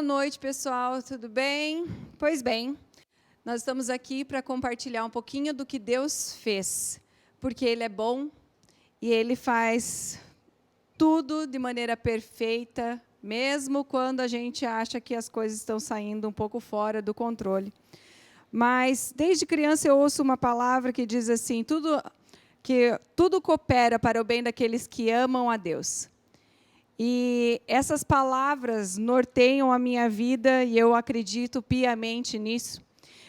Boa noite, pessoal, tudo bem? Pois bem, nós estamos aqui para compartilhar um pouquinho do que Deus fez, porque Ele é bom e Ele faz tudo de maneira perfeita, mesmo quando a gente acha que as coisas estão saindo um pouco fora do controle. Mas, desde criança, eu ouço uma palavra que diz assim, tudo coopera para o bem daqueles que amam a Deus. E essas palavras norteiam a minha vida e eu acredito piamente nisso,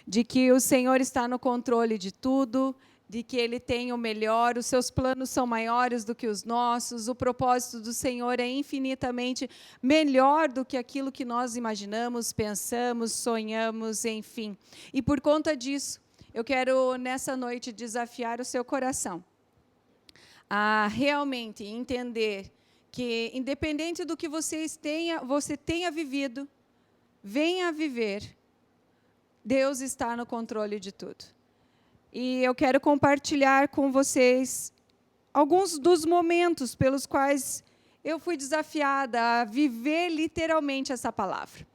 de que o Senhor está no controle de tudo, de que Ele tem o melhor, os seus planos são maiores do que os nossos, o propósito do Senhor é infinitamente melhor do que aquilo que nós imaginamos, pensamos, sonhamos, enfim. E por conta disso, eu quero nessa noite desafiar o seu coração a realmente entender que, independente do que você tenha vivido, venha viver, Deus está no controle de tudo. E eu quero compartilhar com vocês alguns dos momentos pelos quais eu fui desafiada a viver literalmente essa palavra.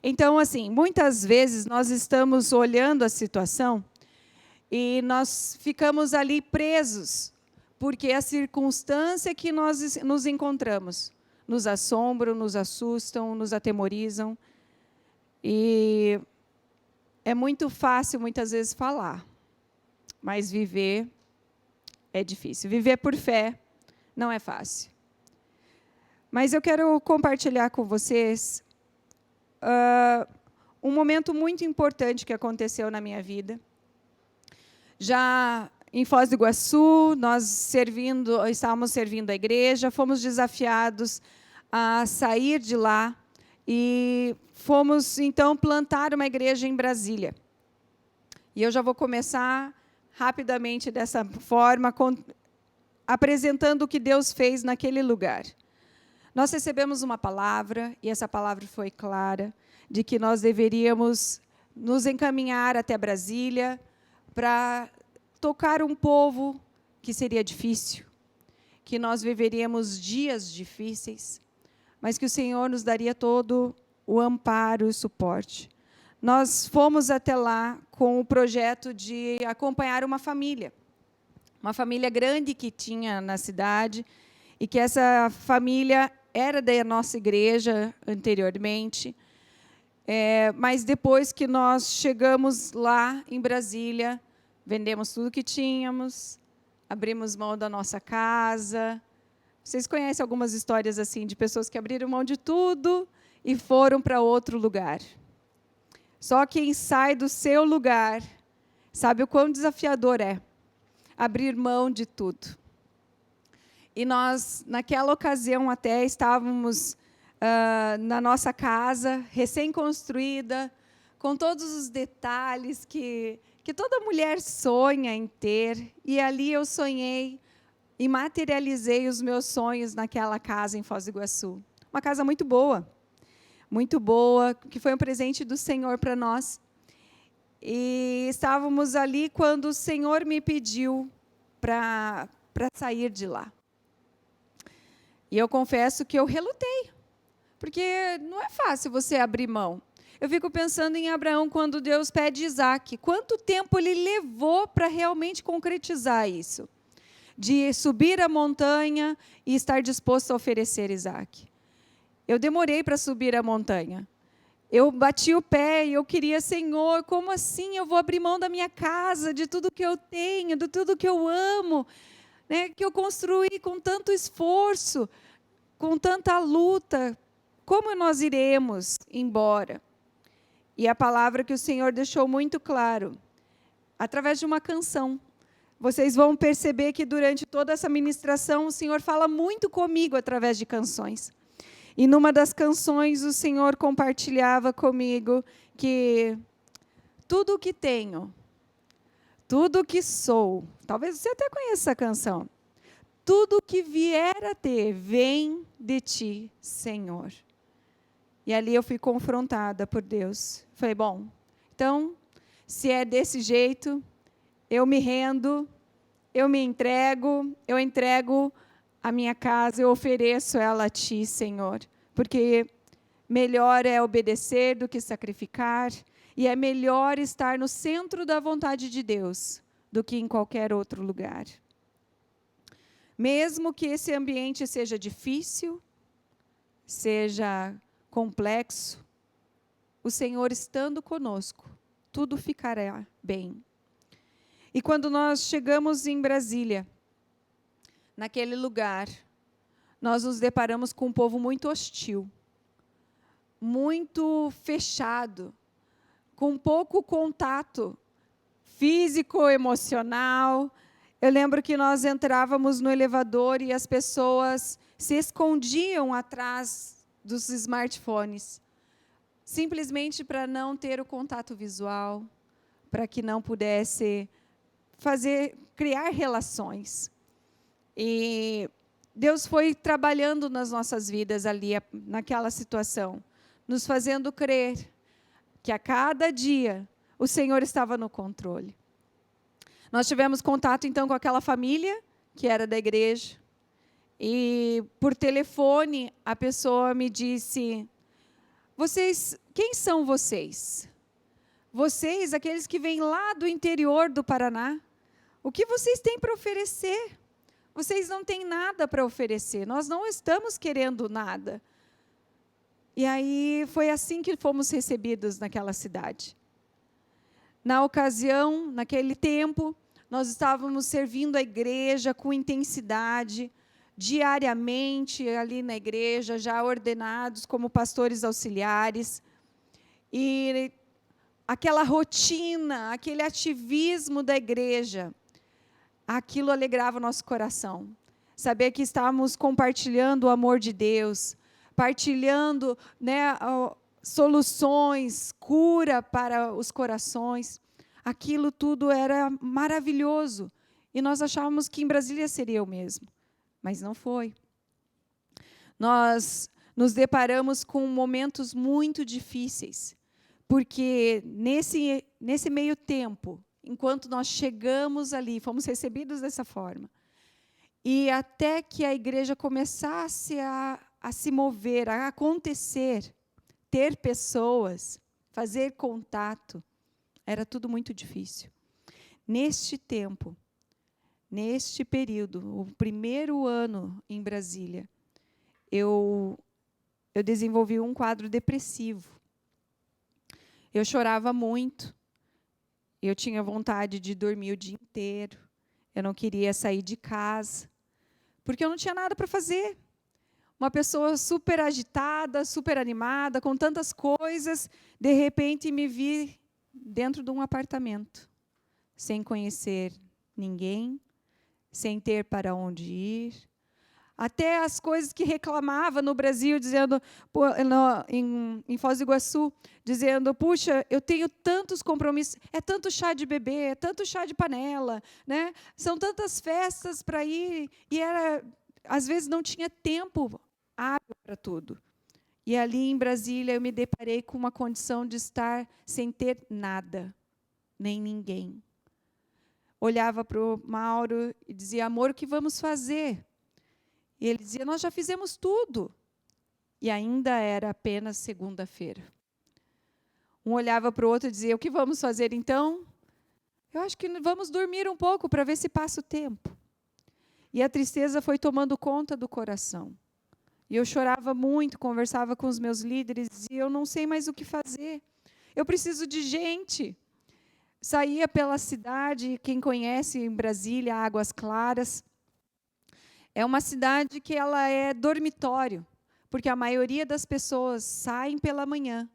Então, assim, muitas vezes nós estamos olhando a situação e nós ficamos ali presos, porque a circunstância que nós nos encontramos nos assombram, nos assustam, nos atemorizam. E é muito fácil, muitas vezes, falar, mas viver é difícil. Viver por fé não é fácil. Mas eu quero compartilhar com vocês um momento muito importante que aconteceu na minha vida. Já em Foz do Iguaçu, nós estávamos servindo a igreja, fomos desafiados a sair de lá e fomos, então, plantar uma igreja em Brasília. E eu já vou começar rapidamente dessa forma, apresentando o que Deus fez naquele lugar. Nós recebemos uma palavra, e essa palavra foi clara, de que nós deveríamos nos encaminhar até Brasília para tocar um povo que seria difícil, que nós viveríamos dias difíceis, mas que o Senhor nos daria todo o amparo e o suporte. Nós fomos até lá com o projeto de acompanhar uma família grande que tinha na cidade, e que essa família era da nossa igreja anteriormente, mas depois que nós chegamos lá em Brasília, vendemos tudo que tínhamos, abrimos mão da nossa casa. Vocês conhecem algumas histórias assim de pessoas que abriram mão de tudo e foram para outro lugar. Só quem sai do seu lugar sabe o quão desafiador é abrir mão de tudo. E nós, naquela ocasião, até estávamos na nossa casa, recém-construída, com todos os detalhes que toda mulher sonha em ter, e ali eu sonhei e materializei os meus sonhos naquela casa em Foz do Iguaçu. Uma casa muito boa, que foi um presente do Senhor para nós. E estávamos ali quando o Senhor me pediu para sair de lá. E eu confesso que eu relutei, porque não é fácil você abrir mão. Eu fico pensando em Abraão, quando Deus pede Isaac. Quanto tempo ele levou para realmente concretizar isso? De subir a montanha e estar disposto a oferecer Isaac. Eu demorei para subir a montanha. Eu bati o pé e eu queria, Senhor, como assim eu vou abrir mão da minha casa, de tudo que eu tenho, de tudo que eu amo, né, que eu construí com tanto esforço, com tanta luta. Como nós iremos embora? E a palavra que o Senhor deixou muito claro, através de uma canção. Vocês vão perceber que durante toda essa ministração, o Senhor fala muito comigo através de canções. E numa das canções, o Senhor compartilhava comigo que tudo o que tenho, tudo o que sou, talvez você até conheça essa canção, tudo o que vier a ter, vem de ti, Senhor. E ali eu fui confrontada por Deus. Falei, bom, então, se é desse jeito, eu me rendo, eu me entrego, eu entrego a minha casa, eu ofereço ela a ti, Senhor. Porque melhor é obedecer do que sacrificar, e é melhor estar no centro da vontade de Deus do que em qualquer outro lugar. Mesmo que esse ambiente seja difícil, seja complexo, o Senhor estando conosco, tudo ficará bem. E quando nós chegamos em Brasília, naquele lugar, nós nos deparamos com um povo muito hostil, muito fechado, com pouco contato físico, emocional. Eu lembro que nós entrávamos no elevador e as pessoas se escondiam atrás dos smartphones, simplesmente para não ter o contato visual, para que não pudesse criar relações. E Deus foi trabalhando nas nossas vidas ali, naquela situação, nos fazendo crer que a cada dia o Senhor estava no controle. Nós tivemos contato, então, com aquela família, que era da igreja, e, por telefone, a pessoa me disse: quem são vocês? Vocês, aqueles que vêm lá do interior do Paraná, o que vocês têm para oferecer? Vocês não têm nada para oferecer, nós não estamos querendo nada. E aí, foi assim que fomos recebidos naquela cidade. Na ocasião, naquele tempo, nós estávamos servindo a igreja com intensidade, diariamente ali na igreja, já ordenados como pastores auxiliares. E aquela rotina, aquele ativismo da igreja, aquilo alegrava o nosso coração. Saber que estávamos compartilhando o amor de Deus, partilhando, soluções, cura para os corações. Aquilo tudo era maravilhoso. E nós achávamos que em Brasília seria o mesmo. Mas não foi. Nós nos deparamos com momentos muito difíceis. Porque nesse meio tempo, enquanto nós chegamos ali, fomos recebidos dessa forma, e até que a igreja começasse a se mover, a acontecer, ter pessoas, fazer contato, era tudo muito difícil. Neste tempo, neste período, o primeiro ano em Brasília, eu desenvolvi um quadro depressivo. Eu chorava muito, eu tinha vontade de dormir o dia inteiro, eu não queria sair de casa, porque eu não tinha nada para fazer. Uma pessoa super agitada, super animada, com tantas coisas, de repente me vi dentro de um apartamento, sem conhecer ninguém, sem ter para onde ir. Até as coisas que reclamava no Brasil, dizendo, em Foz do Iguaçu, dizendo: puxa, eu tenho tantos compromissos, é tanto chá de bebê, é tanto chá de panela, né? São tantas festas para ir, e às vezes não tinha tempo hábil para tudo. E ali em Brasília eu me deparei com uma condição de estar sem ter nada, nem ninguém. Olhava para o Mauro e dizia: amor, o que vamos fazer? E ele dizia: nós já fizemos tudo. E ainda era apenas segunda-feira. Um olhava para o outro e dizia: o que vamos fazer então? Eu acho que vamos dormir um pouco para ver se passa o tempo. E a tristeza foi tomando conta do coração. E eu chorava muito, conversava com os meus líderes, e eu não sei mais o que fazer. Eu preciso de gente. Saía pela cidade, quem conhece em Brasília, Águas Claras, é uma cidade que ela é dormitório, porque a maioria das pessoas saem pela manhã,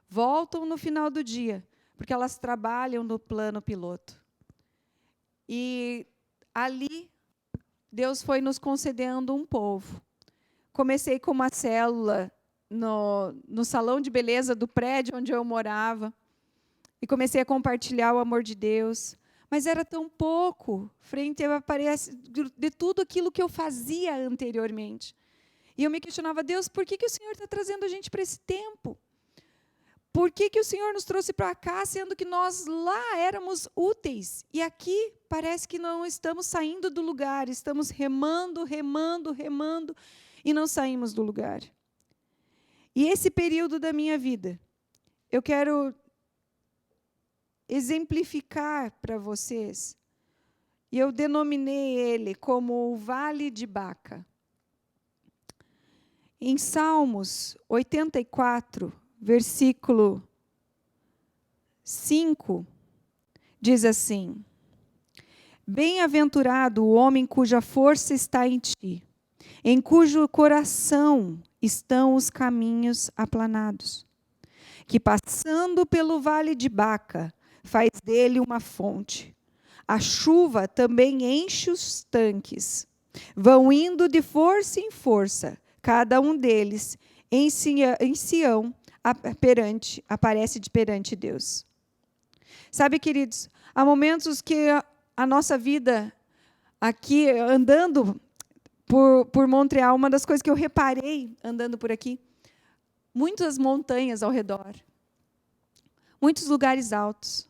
voltam no final do dia, porque elas trabalham no plano piloto. E ali, Deus foi nos concedendo um povo. Comecei com uma célula no salão de beleza do prédio onde eu morava, e comecei a compartilhar o amor de Deus. Mas era tão pouco, frente a de tudo aquilo que eu fazia anteriormente. E eu me questionava: Deus, por que o Senhor está trazendo a gente para esse tempo? Por que o Senhor nos trouxe para cá, sendo que nós lá éramos úteis? E aqui parece que não estamos saindo do lugar, estamos remando, remando, remando, e não saímos do lugar. E esse período da minha vida, eu quero exemplificar para vocês, e eu denominei ele como o Vale de Baca. Em Salmos 84, versículo 5, diz assim: Bem-aventurado o homem cuja força está em ti, em cujo coração estão os caminhos aplanados, que passando pelo vale de Baca, faz dele uma fonte. A chuva também enche os tanques. Vão indo de força em força, cada um deles em Sião aparece perante Deus. Sabe, queridos, há momentos que a nossa vida aqui, andando por Montreal, uma das coisas que eu reparei, andando por aqui, muitas montanhas ao redor, muitos lugares altos.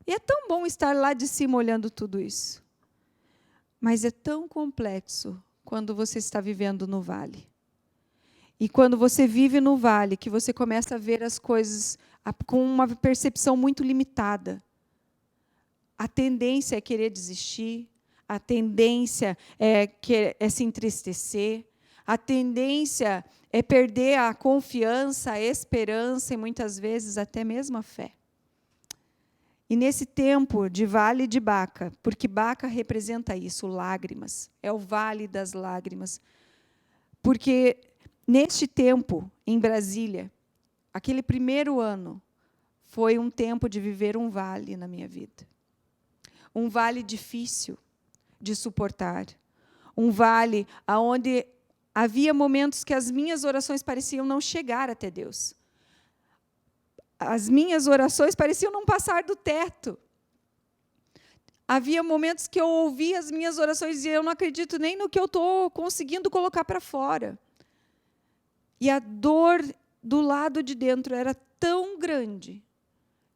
E é tão bom estar lá de cima olhando tudo isso. Mas é tão complexo quando você está vivendo no vale. E quando você vive no vale, que você começa a ver as coisas com uma percepção muito limitada. A tendência é querer desistir, a tendência é se entristecer, a tendência é perder a confiança, a esperança e muitas vezes até mesmo a fé. E nesse tempo de vale de Baca, porque Baca representa isso, lágrimas, é o vale das lágrimas. Porque neste tempo, em Brasília, aquele primeiro ano, foi um tempo de viver um vale na minha vida. Um vale difícil de suportar. Um vale onde havia momentos que as minhas orações pareciam não chegar até Deus. As minhas orações pareciam não passar do teto. Havia momentos que eu ouvia as minhas orações e eu não acredito nem no que eu estou conseguindo colocar para fora. E a dor do lado de dentro era tão grande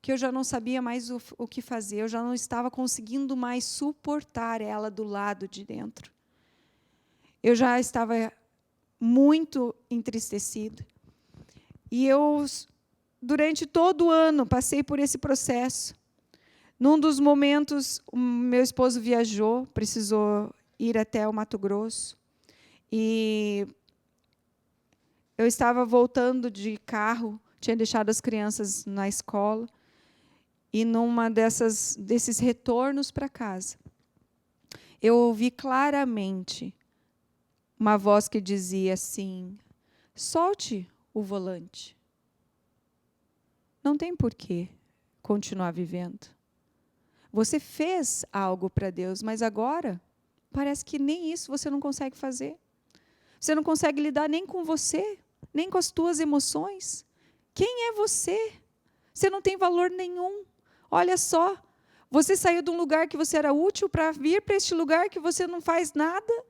que eu já não sabia mais o que fazer, eu já não estava conseguindo mais suportar ela do lado de dentro. Eu já estava muito entristecida. E eu, durante todo o ano, passei por esse processo. Num dos momentos, o meu esposo viajou, precisou ir até o Mato Grosso. E eu estava voltando de carro, tinha deixado as crianças na escola. E numa desses retornos para casa, eu ouvi claramente uma voz que dizia assim: solte o volante. Não tem porquê continuar vivendo. Você fez algo para Deus, mas agora parece que nem isso você não consegue fazer. Você não consegue lidar nem com você, nem com as tuas emoções. Quem é você? Você não tem valor nenhum. Olha só, você saiu de um lugar que você era útil para vir para este lugar que você não faz nada,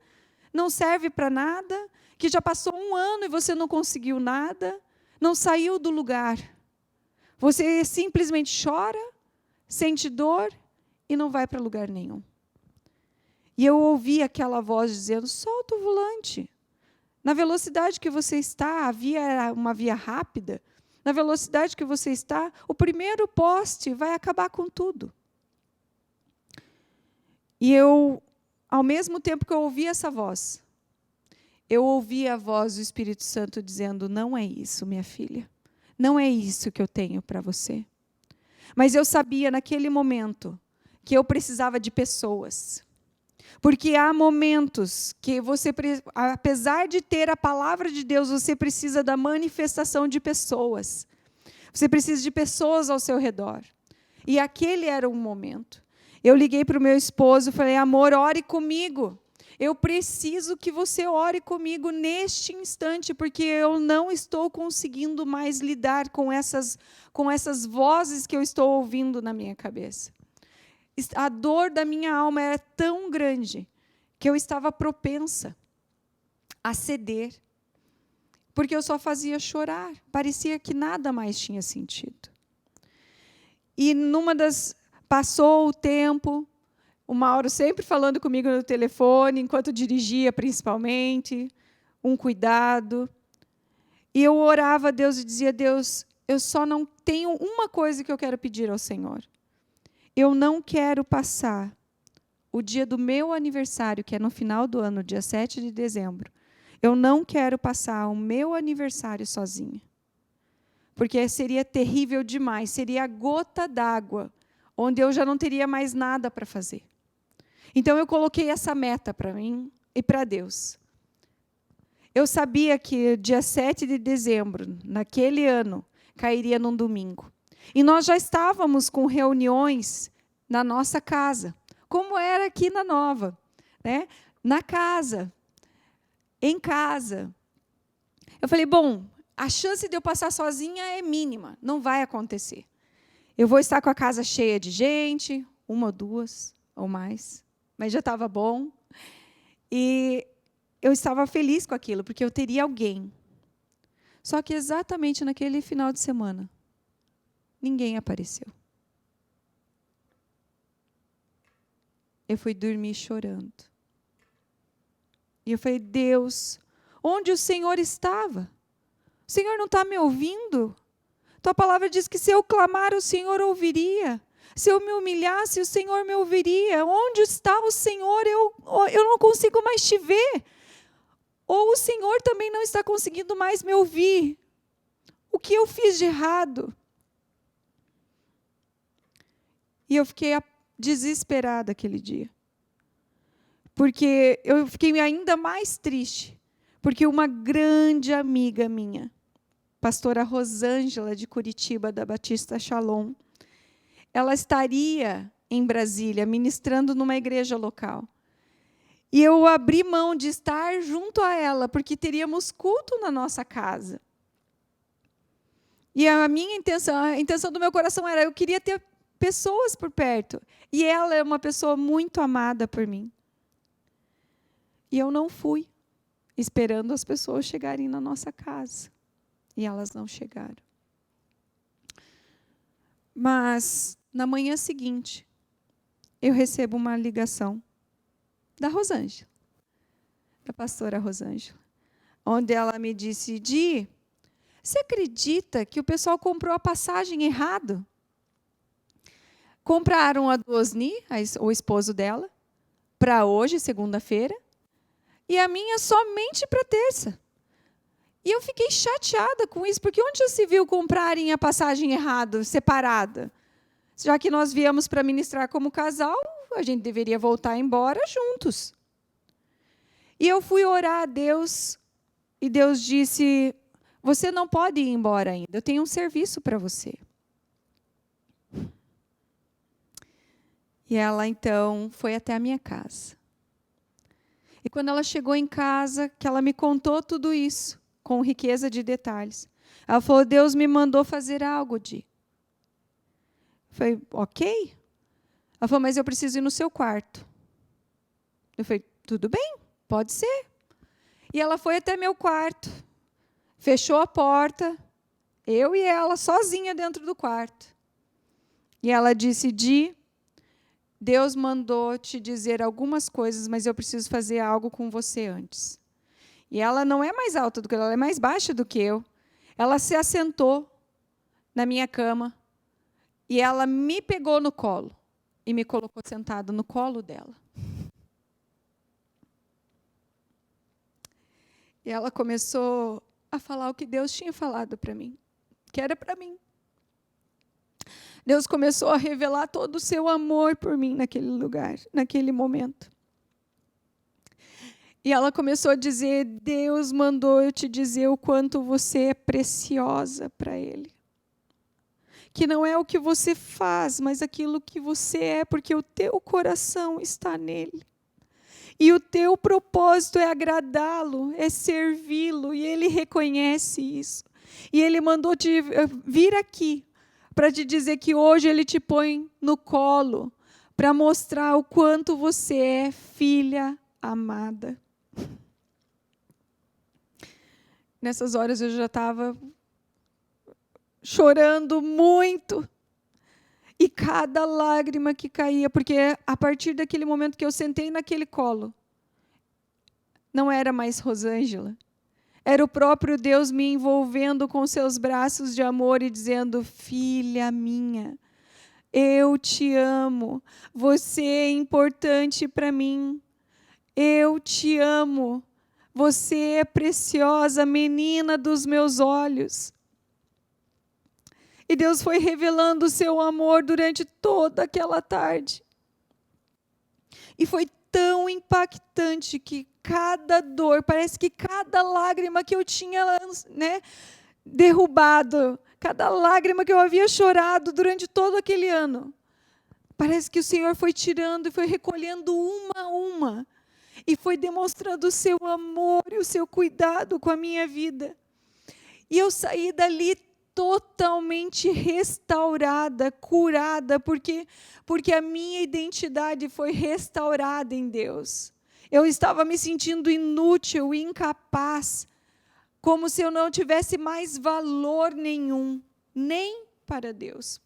não serve para nada, que já passou um ano e você não conseguiu nada, não saiu do lugar. Você simplesmente chora, sente dor e não vai para lugar nenhum. E eu ouvi aquela voz dizendo: solta o volante. Na velocidade que você está, a via era uma via rápida. Na velocidade que você está, o primeiro poste vai acabar com tudo. E eu, ao mesmo tempo que eu ouvi essa voz, eu ouvi a voz do Espírito Santo dizendo: não é isso, minha filha. Não é isso que eu tenho para você. Mas eu sabia naquele momento que eu precisava de pessoas. Porque há momentos que você, apesar de ter a palavra de Deus, você precisa da manifestação de pessoas. Você precisa de pessoas ao seu redor. E aquele era um momento. Eu liguei para o meu esposo e falei: amor, ore comigo. Eu preciso que você ore comigo neste instante, porque eu não estou conseguindo mais lidar com essas vozes que eu estou ouvindo na minha cabeça. A dor da minha alma era tão grande que eu estava propensa a ceder, porque eu só fazia chorar, parecia que nada mais tinha sentido. E passou o tempo, o Mauro sempre falando comigo no telefone, enquanto dirigia principalmente, um cuidado. E eu orava a Deus e dizia: Deus, eu só não tenho uma coisa que eu quero pedir ao Senhor. Eu não quero passar o dia do meu aniversário, que é no final do ano, dia 7 de dezembro. Eu não quero passar o meu aniversário sozinha. Porque seria terrível demais, seria a gota d'água, onde eu já não teria mais nada para fazer. Então eu coloquei essa meta para mim e para Deus. Eu sabia que dia 7 de dezembro, naquele ano, cairia num domingo. E nós já estávamos com reuniões na nossa casa, como era aqui na Nova, né? Na casa, em casa. Eu falei, bom, a chance de eu passar sozinha é mínima, não vai acontecer. Eu vou estar com a casa cheia de gente, uma ou duas, ou mais, mas já estava bom. E eu estava feliz com aquilo, porque eu teria alguém. Só que exatamente naquele final de semana, ninguém apareceu. Eu fui dormir chorando. E eu falei, Deus, onde o Senhor estava? O Senhor não está me ouvindo? Tua palavra diz que se eu clamar, o Senhor ouviria. Se eu me humilhasse, o Senhor me ouviria. Onde está o Senhor? Eu não consigo mais te ver. Ou o Senhor também não está conseguindo mais me ouvir. O que eu fiz de errado? E eu fiquei desesperada aquele dia. Porque eu fiquei ainda mais triste. Porque uma grande amiga minha, pastora Rosângela, de Curitiba, da Batista Shalom, ela estaria em Brasília, ministrando numa igreja local. E eu abri mão de estar junto a ela, porque teríamos culto na nossa casa. E a intenção do meu coração era, eu queria ter pessoas por perto. E ela é uma pessoa muito amada por mim. E eu não fui, esperando as pessoas chegarem na nossa casa. E elas não chegaram. Mas, na manhã seguinte, eu recebo uma ligação da Rosângela, da pastora Rosângela, onde ela me disse, Di, você acredita que o pessoal comprou a passagem errado? Compraram a do Osni, o esposo dela, para hoje, segunda-feira, e a minha somente para terça. E eu fiquei chateada com isso, porque onde já se viu comprarem a passagem errada, separada? Já que nós viemos para ministrar como casal, a gente deveria voltar embora juntos. E eu fui orar a Deus, e Deus disse, você não pode ir embora ainda, eu tenho um serviço para você. E ela, então, foi até a minha casa. E quando ela chegou em casa, que ela me contou tudo isso, com riqueza de detalhes, ela falou, Deus me mandou fazer algo, Di. Eu falei, ok. Ela falou, mas eu preciso ir no seu quarto. Eu falei, tudo bem, pode ser. E ela foi até meu quarto, fechou a porta, eu e ela sozinha dentro do quarto. E ela disse, Di, Deus mandou te dizer algumas coisas, mas eu preciso fazer algo com você antes. E ela não é mais alta do que eu, ela é mais baixa do que eu. Ela se assentou na minha cama e ela me pegou no colo e me colocou sentado no colo dela. E ela começou a falar o que Deus tinha falado para mim, que era para mim. Deus começou a revelar todo o seu amor por mim naquele lugar, naquele momento. E ela começou a dizer, Deus mandou eu te dizer o quanto você é preciosa para Ele. Que não é o que você faz, mas aquilo que você é, porque o teu coração está nele. E o teu propósito é agradá-lo, é servi-lo, e Ele reconhece isso. E Ele mandou te vir aqui, para te dizer que hoje Ele te põe no colo, para mostrar o quanto você é filha amada. Nessas horas eu já estava chorando muito. E cada lágrima que caía, porque a partir daquele momento que eu sentei naquele colo, não era mais Rosângela, Era o próprio Deus me envolvendo com seus braços de amor e dizendo: filha minha, eu te amo, você é importante para mim, eu te amo, você é preciosa, menina dos meus olhos. E Deus foi revelando o seu amor durante toda aquela tarde. E foi tão impactante que cada dor, parece que cada lágrima que eu tinha, derrubado, cada lágrima que eu havia chorado durante todo aquele ano, parece que o Senhor foi tirando e foi recolhendo uma a uma, e foi demonstrando o seu amor e o seu cuidado com a minha vida. E eu saí dali totalmente restaurada, curada, porque a minha identidade foi restaurada em Deus. Eu estava me sentindo inútil, incapaz, como se eu não tivesse mais valor nenhum, nem para Deus.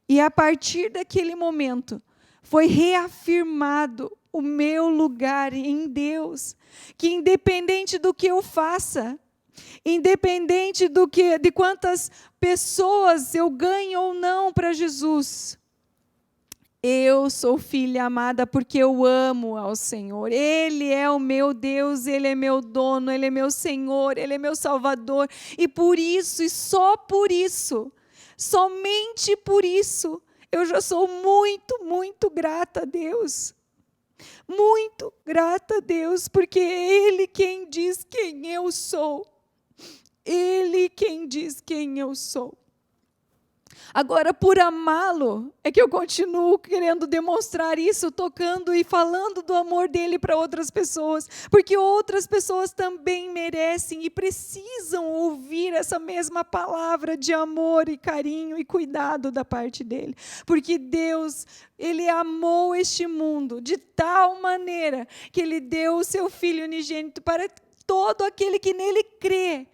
E a partir daquele momento, foi reafirmado o meu lugar em Deus, que independente do que eu faça, independente de quantas pessoas eu ganho ou não para Jesus, eu sou filha amada porque eu amo ao Senhor. Ele é o meu Deus, Ele é meu dono, Ele é meu Senhor, Ele é meu Salvador. E por isso, e só por isso, somente por isso, eu já sou muito, muito grata a Deus. Muito grata a Deus, porque é Ele quem diz quem eu sou. Ele quem diz quem eu sou. Agora, por amá-lo, é que eu continuo querendo demonstrar isso, tocando e falando do amor dele para outras pessoas, porque outras pessoas também merecem e precisam ouvir essa mesma palavra de amor e carinho e cuidado da parte dele, porque Deus, Ele amou este mundo de tal maneira que Ele deu o seu Filho unigênito para todo aquele que nele crê,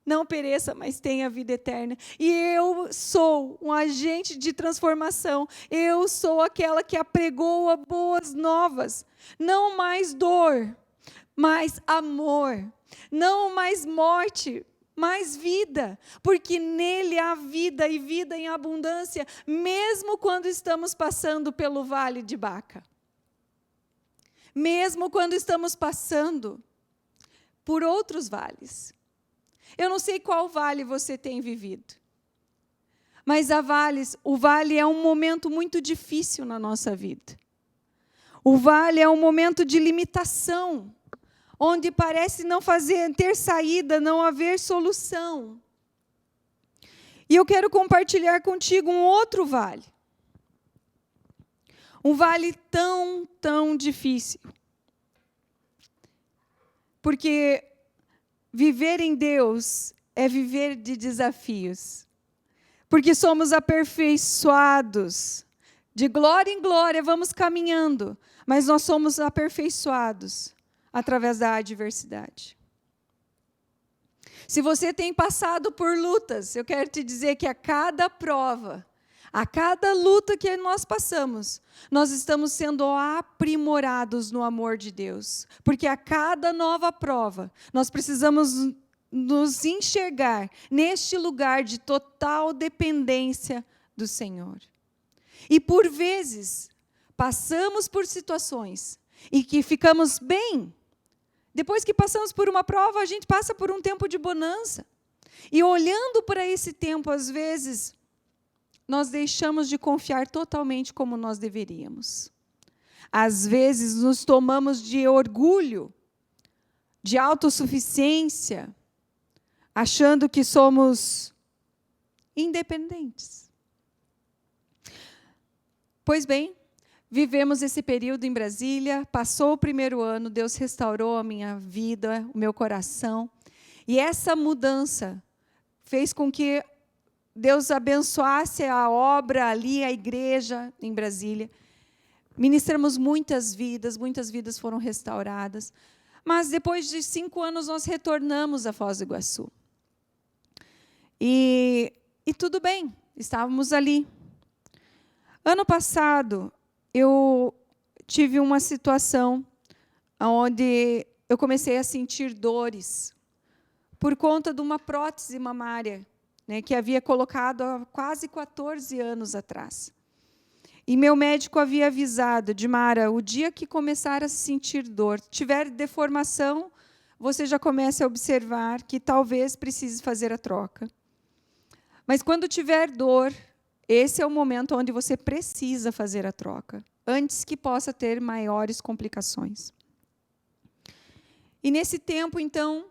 não pereça, mas tenha vida eterna. E eu sou um agente de transformação. Eu sou aquela que apregoa boas novas. Não mais dor, mas amor. Não mais morte, mais vida. Porque nele há vida e vida em abundância, mesmo quando estamos passando pelo vale de Baca. Mesmo quando estamos passando por outros vales. Eu não sei qual vale você tem vivido, mas o vale é um momento muito difícil na nossa vida. O vale é um momento de limitação, onde parece não ter saída, não haver solução. E eu quero compartilhar contigo um outro vale. Um vale tão, tão difícil. Porque viver em Deus é viver de desafios. Porque somos aperfeiçoados. De glória em glória vamos caminhando. Mas nós somos aperfeiçoados através da adversidade. Se você tem passado por lutas, eu quero te dizer que a cada prova, a cada luta que nós passamos, nós estamos sendo aprimorados no amor de Deus. Porque a cada nova prova, nós precisamos nos enxergar neste lugar de total dependência do Senhor. E por vezes, passamos por situações e que ficamos bem. Depois que passamos por uma prova, a gente passa por um tempo de bonança. E olhando para esse tempo, às vezes, nós deixamos de confiar totalmente como nós deveríamos. Às vezes, nos tomamos de orgulho, de autossuficiência, achando que somos independentes. Pois bem, vivemos esse período em Brasília, passou o primeiro ano, Deus restaurou a minha vida, o meu coração, e essa mudança fez com que Deus abençoasse a obra ali, a igreja em Brasília. Ministramos muitas vidas foram restauradas. Mas depois de 5 anos nós retornamos a Foz do Iguaçu. E tudo bem, estávamos ali. Ano passado, eu tive uma situação onde eu comecei a sentir dores por conta de uma prótese mamária, né, que havia colocado há quase 14 anos atrás. E meu médico havia avisado, Dimara, o dia que começar a sentir dor, tiver deformação, você já começa a observar que talvez precise fazer a troca. Mas quando tiver dor, esse é o momento onde você precisa fazer a troca, antes que possa ter maiores complicações. E nesse tempo, então,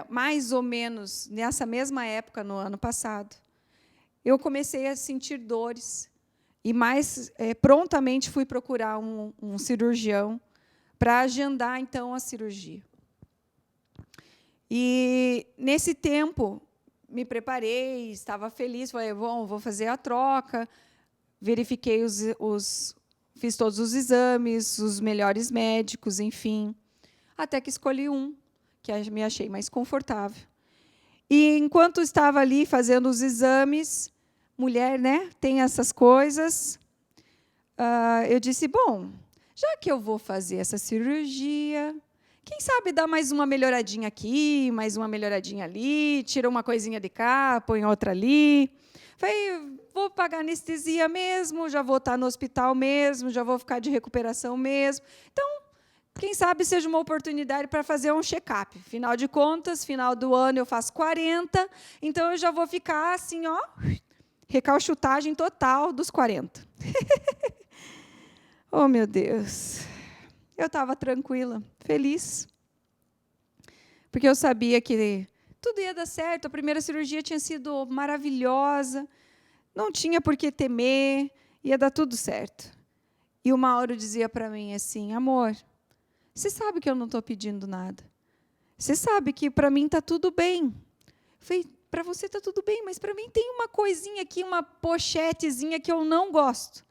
mais ou menos nessa mesma época, no ano passado, eu comecei a sentir dores e prontamente fui procurar um cirurgião para agendar, então, a cirurgia. E, nesse tempo, me preparei, estava feliz, falei, bom, vou fazer a troca, verifiquei fiz todos os exames, os melhores médicos, enfim, até que escolhi um, que me achei mais confortável. E, enquanto estava ali fazendo os exames, mulher, né, tem essas coisas, eu disse, bom, já que eu vou fazer essa cirurgia, quem sabe dá mais uma melhoradinha aqui, mais uma melhoradinha ali, tira uma coisinha de cá, põe outra ali. Falei, vou pagar anestesia mesmo, já vou estar no hospital mesmo, já vou ficar de recuperação mesmo. Então, quem sabe seja uma oportunidade para fazer um check-up. Afinal de contas, final do ano eu faço 40, então eu já vou ficar assim, ó, recalchutagem total dos 40. Oh, meu Deus. Eu estava tranquila, feliz, porque eu sabia que tudo ia dar certo, a primeira cirurgia tinha sido maravilhosa, não tinha por que temer, ia dar tudo certo. E o Mauro dizia para mim assim, amor, você sabe que eu não estou pedindo nada, você sabe que para mim está tudo bem. Eu falei, para você está tudo bem, mas para mim tem uma coisinha aqui, uma pochetezinha que eu não gosto.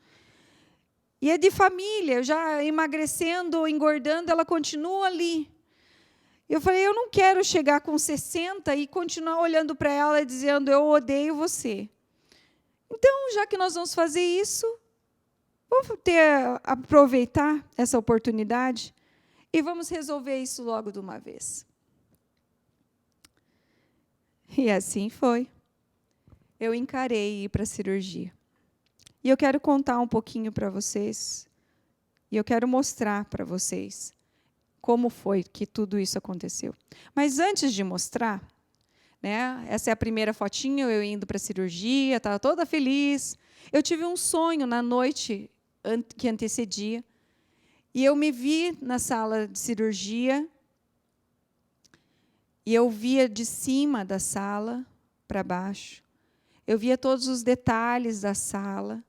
E é de família, eu já emagrecendo, engordando, ela continua ali. Eu falei, eu não quero chegar com 60 e continuar olhando para ela e dizendo, eu odeio você. Então, já que nós vamos fazer isso, vamos aproveitar essa oportunidade e vamos resolver isso logo de uma vez. E assim foi. Eu encarei ir para a cirurgia. E eu quero contar um pouquinho para vocês, e eu quero mostrar para vocês como foi que tudo isso aconteceu. Mas antes de mostrar, né, essa é a primeira fotinha, eu indo para a cirurgia, estava toda feliz. Eu tive um sonho na noite que antecedia, e eu me vi na sala de cirurgia, e eu via de cima da sala para baixo, eu via todos os detalhes da sala.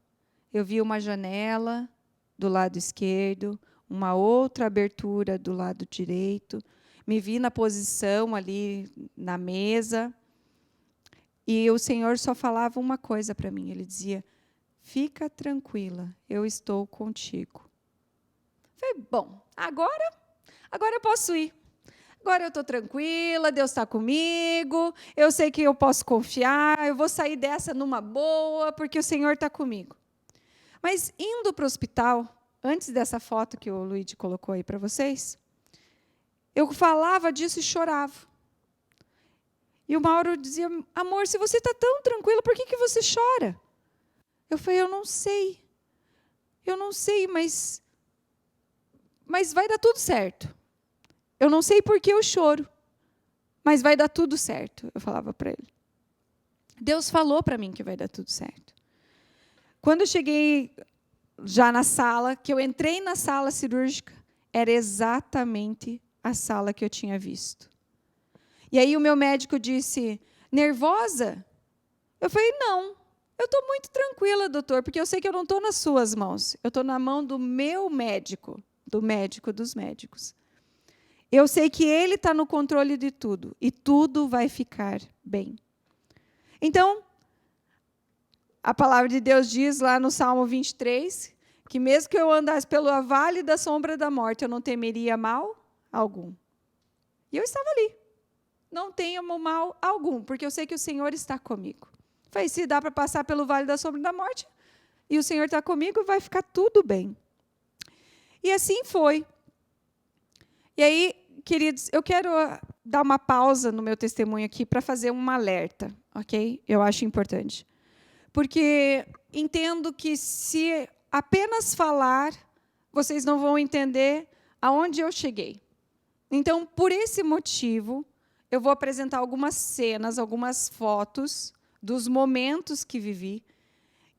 Eu vi uma janela do lado esquerdo, uma outra abertura do lado direito. Me vi na posição ali na mesa. E o Senhor só falava uma coisa para mim. Ele dizia, fica tranquila, eu estou contigo. Falei, bom, agora eu posso ir. Agora eu estou tranquila, Deus está comigo, eu sei que eu posso confiar, eu vou sair dessa numa boa, porque o Senhor está comigo. Mas, indo para o hospital, antes dessa foto que o Luigi colocou aí para vocês, eu falava disso e chorava. E o Mauro dizia, amor, se você está tão tranquila, por que você chora? Eu falei, eu não sei, mas vai dar tudo certo. Eu não sei por que eu choro, mas vai dar tudo certo, eu falava para ele. Deus falou para mim que vai dar tudo certo. Quando eu cheguei já na sala, que eu entrei na sala cirúrgica, era exatamente a sala que eu tinha visto. E aí o meu médico disse, nervosa? Eu falei, não, eu estou muito tranquila, doutor, porque eu sei que eu não estou nas suas mãos, eu estou na mão do meu médico, do médico dos médicos. Eu sei que ele está no controle de tudo, e tudo vai ficar bem. Então, a palavra de Deus diz lá no Salmo 23, que mesmo que eu andasse pelo vale da sombra da morte, eu não temeria mal algum. E eu estava ali. Não temo mal algum, porque eu sei que o Senhor está comigo. Falei, se dá para passar pelo vale da sombra da morte, e o Senhor está comigo, vai ficar tudo bem. E assim foi. E aí, queridos, eu quero dar uma pausa no meu testemunho aqui para fazer um alerta, ok? Eu acho importante. Porque entendo que, se apenas falar, vocês não vão entender aonde eu cheguei. Então, por esse motivo, eu vou apresentar algumas cenas, algumas fotos dos momentos que vivi.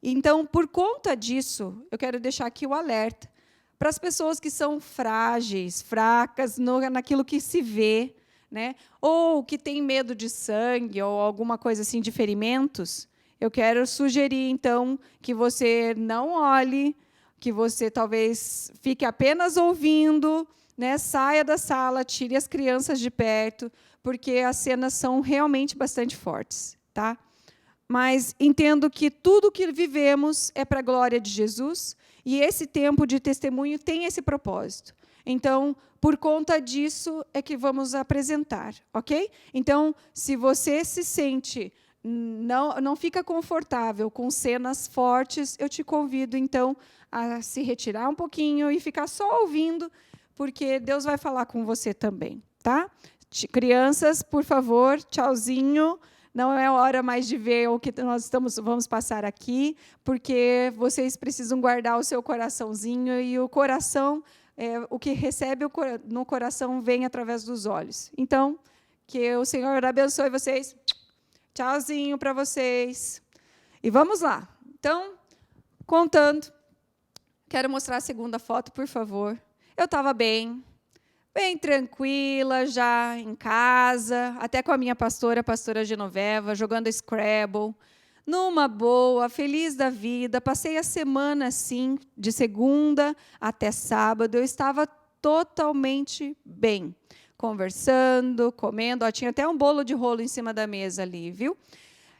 Então, por conta disso, eu quero deixar aqui o alerta para as pessoas que são frágeis, fracas naquilo que se vê, né? Ou que têm medo de sangue ou alguma coisa assim de ferimentos. Eu quero sugerir, então, que você não olhe, que você talvez fique apenas ouvindo, né? Saia da sala, tire as crianças de perto, porque as cenas são realmente bastante fortes, tá? Mas entendo que tudo que vivemos é para a glória de Jesus, e esse tempo de testemunho tem esse propósito. Então, por conta disso, é que vamos apresentar, ok? Então, se você se sente, não fica confortável com cenas fortes, eu te convido, então, a se retirar um pouquinho e ficar só ouvindo, porque Deus vai falar com você também, tá? Crianças, por favor, tchauzinho. Não é hora mais de ver o que nós vamos passar aqui, porque vocês precisam guardar o seu coraçãozinho, e o coração, o que recebe no coração vem através dos olhos. Então, que o Senhor abençoe vocês. Tchauzinho para vocês. E vamos lá. Então, contando, quero mostrar a segunda foto, por favor. Eu estava bem tranquila, já em casa, até com a minha pastora, a pastora Genoveva, jogando Scrabble, numa boa, feliz da vida. Passei a semana assim, de segunda até sábado, eu estava totalmente bem, conversando, comendo, tinha até um bolo de rolo em cima da mesa ali, viu?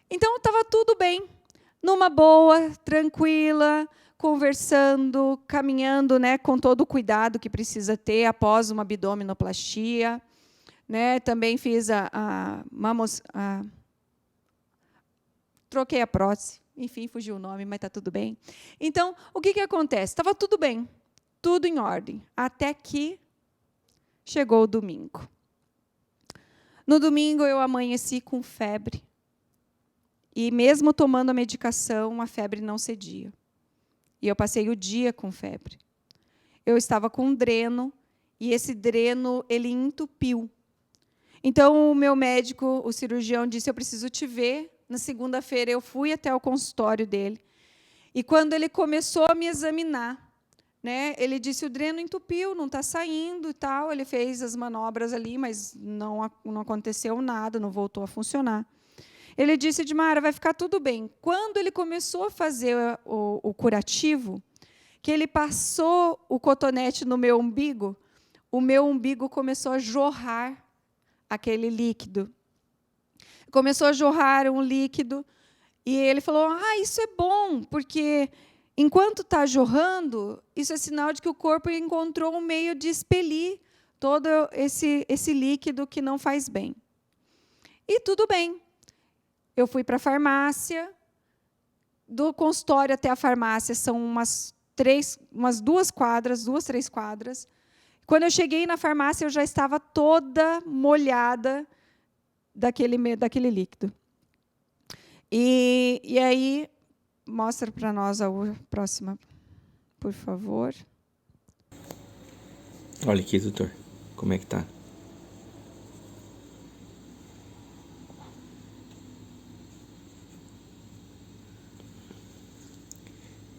Então, estava tudo bem, numa boa, tranquila, conversando, caminhando, né, com todo o cuidado que precisa ter após uma abdominoplastia, né? Também fiz troquei a prótese, enfim, fugiu o nome, mas está tudo bem. Então, o que acontece? Estava tudo bem, tudo em ordem, até que chegou o domingo. No domingo, eu amanheci com febre, e mesmo tomando a medicação, a febre não cedia. E eu passei o dia com febre. Eu estava com um dreno, e esse dreno ele entupiu. Então, o meu médico, o cirurgião, disse: eu preciso te ver. Na segunda-feira, eu fui até o consultório dele. E quando ele começou a me examinar, né, ele disse: o dreno entupiu, não está saindo e tal. Ele fez as manobras ali, mas não aconteceu nada, não voltou a funcionar. Ele disse: Edmara, vai ficar tudo bem. Quando ele começou a fazer o curativo, que ele passou o cotonete no meu umbigo, o meu umbigo começou a jorrar aquele líquido. Começou a jorrar um líquido, e ele falou: isso é bom, porque enquanto está jorrando, isso é sinal de que o corpo encontrou um meio de expelir todo esse líquido que não faz bem. E tudo bem. Eu fui para a farmácia, do consultório até a farmácia são umas 2, 3 quadras. Quando eu cheguei na farmácia, eu já estava toda molhada daquele líquido. E aí, mostra para nós a próxima, por favor. Olha aqui, doutor, como é que está?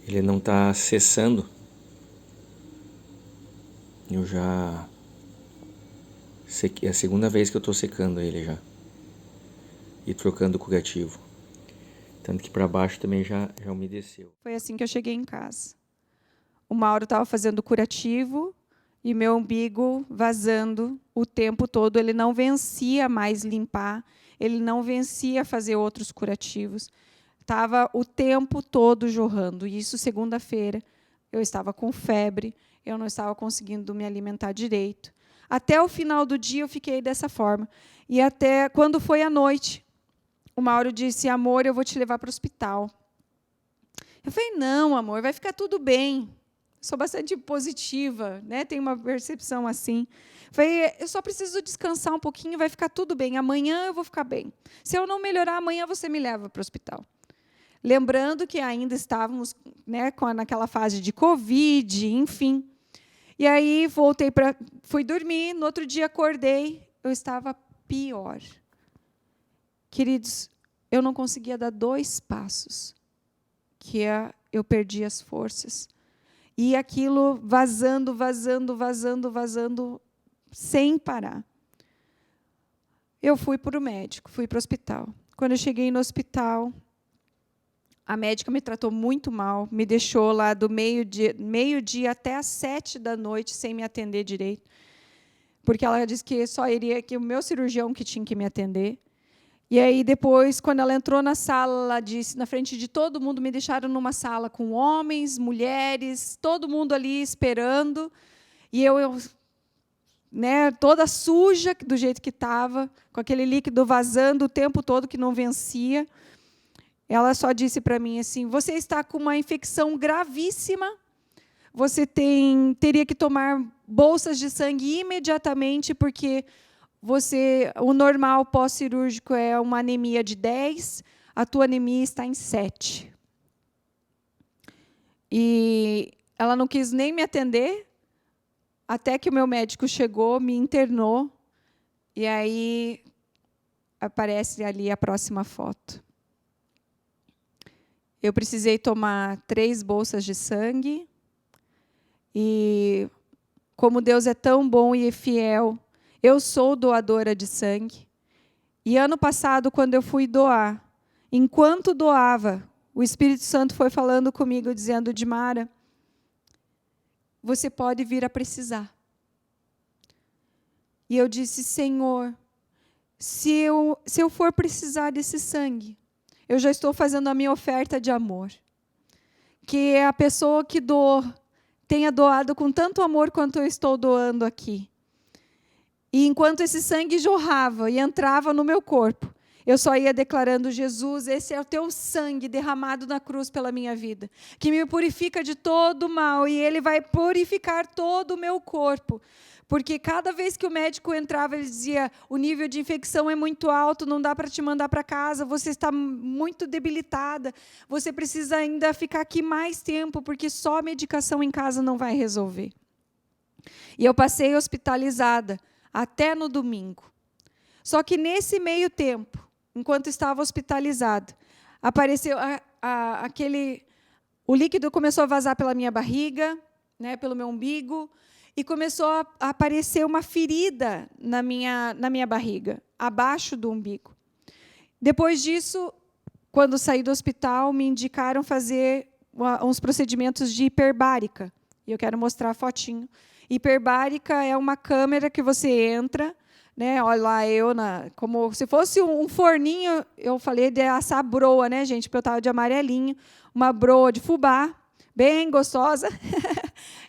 Ele não está cessando. Eu já... É a segunda vez que eu estou secando ele já. E trocando o curativo. Tanto que para baixo também já umedeceu. Foi assim que eu cheguei em casa. O Mauro estava fazendo curativo e meu umbigo vazando o tempo todo. Ele não vencia mais limpar, ele não vencia fazer outros curativos. Estava o tempo todo jorrando. E isso, segunda-feira, eu estava com febre, eu não estava conseguindo me alimentar direito. Até o final do dia, eu fiquei dessa forma. E até quando foi à noite, o Mauro disse: amor, eu vou te levar para o hospital. Eu falei: não, amor, vai ficar tudo bem. Sou bastante positiva, né? Tenho uma percepção assim. Falei, eu só preciso descansar um pouquinho, vai ficar tudo bem. Amanhã eu vou ficar bem. Se eu não melhorar, amanhã você me leva para o hospital. Lembrando que ainda estávamos, né, naquela fase de Covid, enfim. E aí fui dormir, no outro dia acordei, eu estava pior. Queridos, eu não conseguia dar 2 passos, eu perdi as forças. E aquilo vazando, sem parar. Eu fui para o médico, fui para o hospital. Quando eu cheguei no hospital, a médica me tratou muito mal, me deixou lá do meio-dia até às 7h sem me atender direito, porque ela disse que que o meu cirurgião que tinha que me atender. E aí, depois, quando ela entrou na sala, ela disse, na frente de todo mundo, me deixaram numa sala com homens, mulheres, todo mundo ali esperando. E eu né, toda suja, do jeito que estava, com aquele líquido vazando o tempo todo, que não vencia. Ela só disse para mim assim, você está com uma infecção gravíssima, você teria que tomar bolsas de sangue imediatamente, porque o normal pós-cirúrgico é uma anemia de 10, a tua anemia está em 7. E ela não quis nem me atender, até que o meu médico chegou, me internou, e aí aparece ali a próxima foto. Eu precisei tomar 3 bolsas de sangue, e como Deus é tão bom e fiel, eu sou doadora de sangue. E ano passado, quando eu fui doar, enquanto doava, o Espírito Santo foi falando comigo, dizendo, Dimara, você pode vir a precisar. E eu disse, Senhor, se eu for precisar desse sangue, eu já estou fazendo a minha oferta de amor. Que a pessoa que doou tenha doado com tanto amor quanto eu estou doando aqui. E enquanto esse sangue jorrava e entrava no meu corpo, eu só ia declarando, Jesus, esse é o teu sangue derramado na cruz pela minha vida, que me purifica de todo mal, e ele vai purificar todo o meu corpo. Porque cada vez que o médico entrava, ele dizia, o nível de infecção é muito alto, não dá para te mandar para casa, você está muito debilitada, você precisa ainda ficar aqui mais tempo, porque só a medicação em casa não vai resolver. E eu passei hospitalizada, até no domingo. Só que nesse meio tempo, enquanto estava hospitalizada, apareceu o líquido começou a vazar pela minha barriga, né, pelo meu umbigo, e começou a aparecer uma ferida na minha barriga, abaixo do umbigo. Depois disso, quando saí do hospital, me indicaram fazer uns procedimentos de hiperbárica. E eu quero mostrar a fotinho. Hiperbárica é uma câmera que você entra, né? Olha lá, como se fosse um forninho, eu falei de assar broa, né, gente? Porque eu estava de amarelinho, uma broa de fubá, bem gostosa.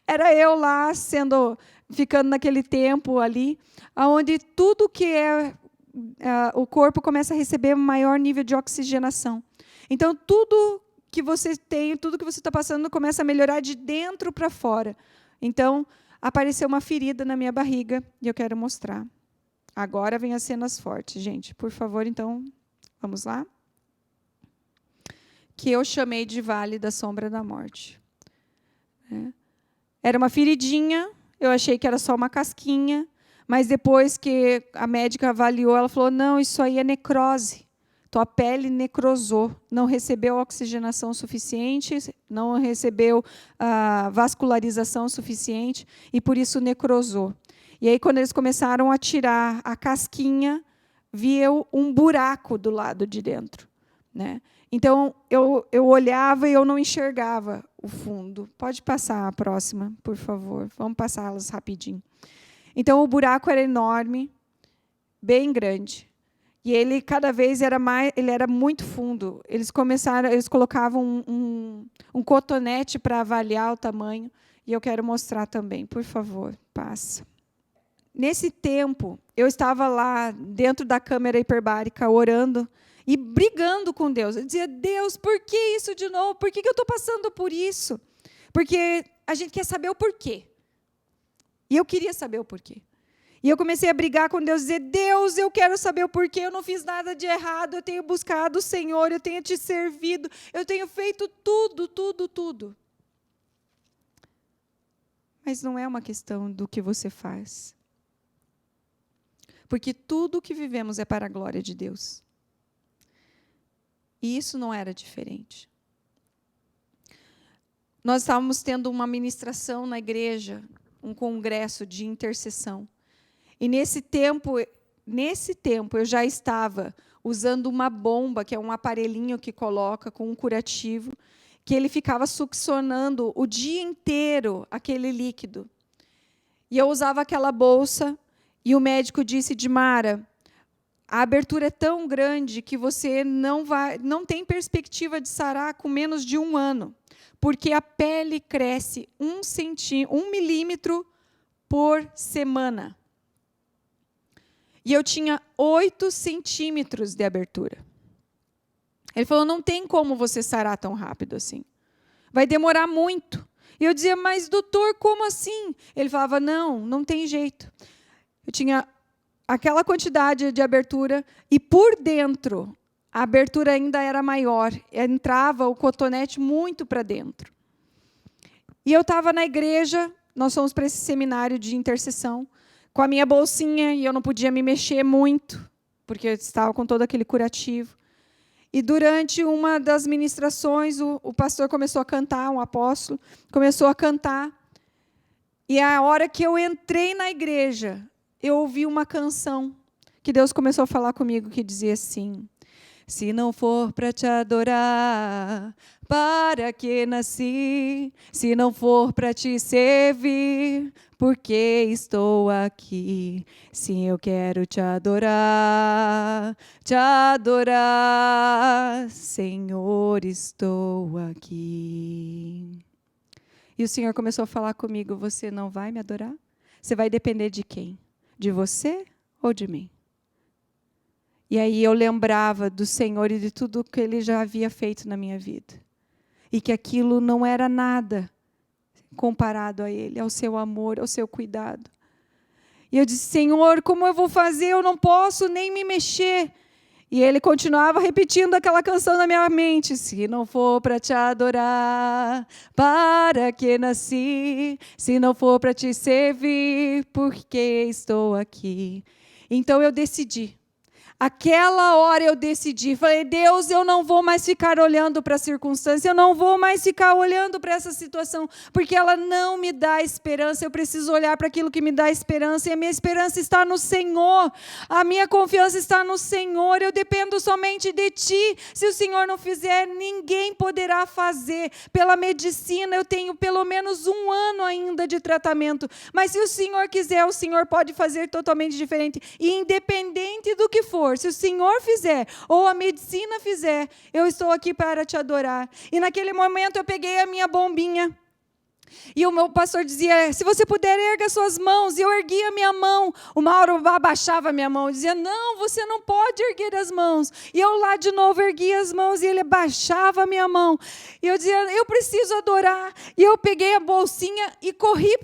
Era eu lá, ficando naquele tempo ali, onde tudo que o corpo começa a receber um maior nível de oxigenação. Então, tudo que você tem, tudo que você está passando, começa a melhorar de dentro para fora. Então, apareceu uma ferida na minha barriga, e eu quero mostrar. Agora vem as cenas fortes, gente. Por favor, então, vamos lá? Que eu chamei de Vale da Sombra da Morte. Era uma feridinha, eu achei que era só uma casquinha, mas depois que a médica avaliou, ela falou, não, isso aí é necrose. Tua pele necrosou, não recebeu oxigenação suficiente, não recebeu vascularização suficiente, e por isso necrosou. E aí, quando eles começaram a tirar a casquinha, via um buraco do lado de dentro, né? Então, eu olhava e eu não enxergava o fundo. Pode passar a próxima, por favor. Vamos passá-las rapidinho. Então, o buraco era enorme, bem grande. E ele, cada vez, ele era muito fundo. Eles colocavam um cotonete para avaliar o tamanho. E eu quero mostrar também, por favor, passa. Nesse tempo, eu estava lá, dentro da câmara hiperbárica, orando e brigando com Deus. Eu dizia, Deus, por que isso de novo? Por que eu estou passando por isso? Porque a gente quer saber o porquê. E eu queria saber o porquê. E eu comecei a brigar com Deus, dizer, Deus, eu quero saber o porquê, eu não fiz nada de errado, eu tenho buscado o Senhor, eu tenho te servido, eu tenho feito tudo, tudo, tudo. Mas não é uma questão do que você faz. Porque tudo o que vivemos é para a glória de Deus. E isso não era diferente. Nós estávamos tendo uma ministração na igreja, um congresso de intercessão. E nesse tempo eu já estava usando uma bomba, que é um aparelhinho que coloca com um curativo, que ele ficava succionando o dia inteiro aquele líquido. E eu usava aquela bolsa, e o médico disse, Dimara, a abertura é tão grande que você não tem perspectiva de sarar com menos de 1 ano, porque a pele cresce 1 milímetro por semana. E eu tinha 8 centímetros de abertura. Ele falou, não tem como você sarar tão rápido assim. Vai demorar muito. E eu dizia, mas doutor, como assim? Ele falava, não tem jeito. Eu tinha aquela quantidade de abertura e por dentro a abertura ainda era maior. Entrava o cotonete muito para dentro. E eu estava na igreja, nós fomos para esse seminário de intercessão, com a minha bolsinha, e eu não podia me mexer muito, porque eu estava com todo aquele curativo. E durante uma das ministrações, o pastor começou a cantar, um apóstolo, começou a cantar. E a hora que eu entrei na igreja, eu ouvi uma canção, que Deus começou a falar comigo, que dizia assim, se não for para te adorar, para que nasci? Se não for para te servir, por que estou aqui? Sim, eu quero te adorar, Senhor, estou aqui. E o Senhor começou a falar comigo, você não vai me adorar? Você vai depender de quem? De você ou de mim? E aí eu lembrava do Senhor e de tudo que Ele já havia feito na minha vida. E que aquilo não era nada comparado a Ele, ao seu amor, ao seu cuidado. E eu disse, Senhor, como eu vou fazer? Eu não posso nem me mexer. E Ele continuava repetindo aquela canção na minha mente. Se não for para te adorar, para que nasci? Se não for para te servir, por que estou aqui? Então eu decidi. Aquela hora eu decidi, falei, Deus, eu não vou mais ficar olhando para a circunstância, eu não vou mais ficar olhando para essa situação, porque ela não me dá esperança, eu preciso olhar para aquilo que me dá esperança, e a minha esperança está no Senhor, a minha confiança está no Senhor, eu dependo somente de Ti, se o Senhor não fizer, ninguém poderá fazer, pela medicina eu tenho pelo menos 1 ano ainda de tratamento, mas se o Senhor quiser, o Senhor pode fazer totalmente diferente, e independente do que for, se o Senhor fizer, ou a medicina fizer, eu estou aqui para te adorar. E naquele momento eu peguei a minha bombinha, e o meu pastor dizia, se você puder, erga suas mãos. E eu erguia a minha mão. O Mauro abaixava a minha mão, dizia, não, você não pode erguer as mãos. E eu lá de novo erguia as mãos, e ele abaixava a minha mão. E eu dizia, eu preciso adorar. E eu peguei a bolsinha e corri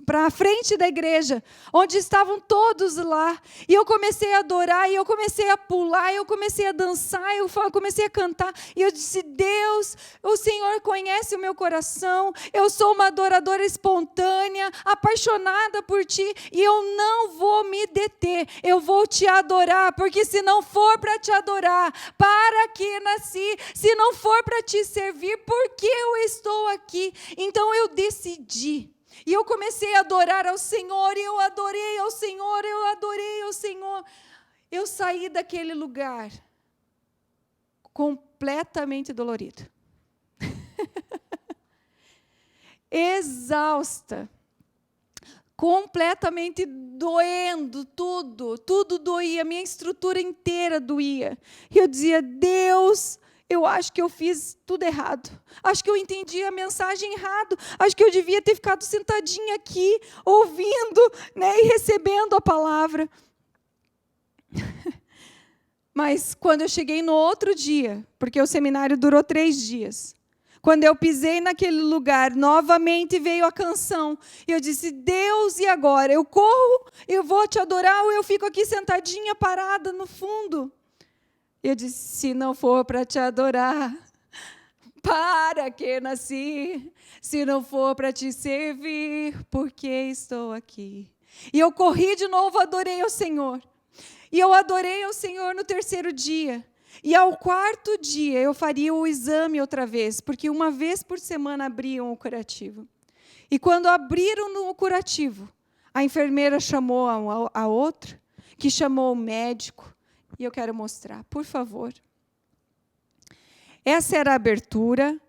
para a frente da igreja, onde estavam todos lá. E eu comecei a adorar, e eu comecei a pular, e eu comecei a dançar, eu comecei a cantar. E eu disse, Deus, o Senhor conhece o meu coração, eu sou uma adoradora espontânea, apaixonada por Ti, e eu não vou me deter, eu vou Te adorar, porque se não for para Te adorar, para que nasci? Se não for para Te servir, por que eu estou aqui? Então eu decidi, e eu comecei a adorar ao Senhor, e eu adorei ao Senhor, eu adorei ao Senhor. Eu saí daquele lugar completamente dolorido. Exausta, completamente doendo, tudo doía, minha estrutura inteira doía. E eu dizia, Deus, eu acho que eu fiz tudo errado, acho que eu entendi a mensagem errado, acho que eu devia ter ficado sentadinha aqui, ouvindo, né, e recebendo a palavra. Mas quando eu cheguei no outro dia, porque o seminário durou 3 dias, Quando eu pisei naquele lugar, novamente veio a canção. E eu disse, Deus, e agora? Eu corro, eu vou te adorar, ou eu fico aqui sentadinha, parada no fundo? Eu disse, se não for para te adorar, para que nasci. Se não for para te servir, porque estou aqui? E eu corri de novo, adorei ao Senhor. E eu adorei ao Senhor no terceiro dia. E ao quarto dia eu faria o exame outra vez, porque uma vez por semana abriam o curativo. E quando abriram no curativo, a enfermeira chamou a outra, que chamou o médico, e eu quero mostrar, por favor. Essa era a abertura.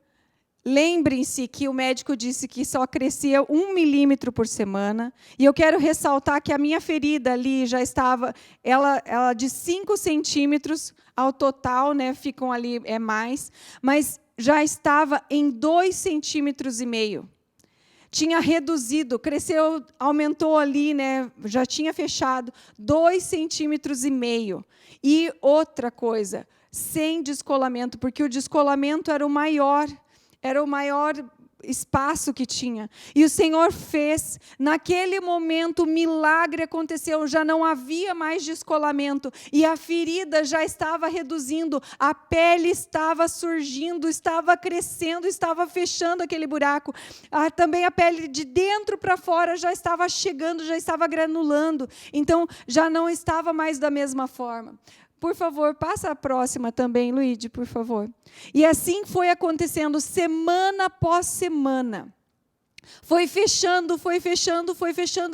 Lembrem-se que o médico disse que só crescia 1 milímetro por semana. E eu quero ressaltar que a minha ferida ali já estava, ela de 5 centímetros ao total, né, ficam ali, é mais, mas já estava em 2,5 centímetros. Tinha reduzido, cresceu, aumentou ali, né, já tinha fechado 2,5 centímetros. E outra coisa, sem descolamento, porque o descolamento era o maior espaço que tinha. E o Senhor fez, naquele momento, o milagre aconteceu, já não havia mais descolamento, e a ferida já estava reduzindo, a pele estava surgindo, estava crescendo, estava fechando aquele buraco. Também a pele de dentro para fora já estava chegando, já estava granulando, então já não estava mais da mesma forma. Por favor, passa a próxima também, Luíde, por favor. E assim foi acontecendo, semana após semana. Foi fechando,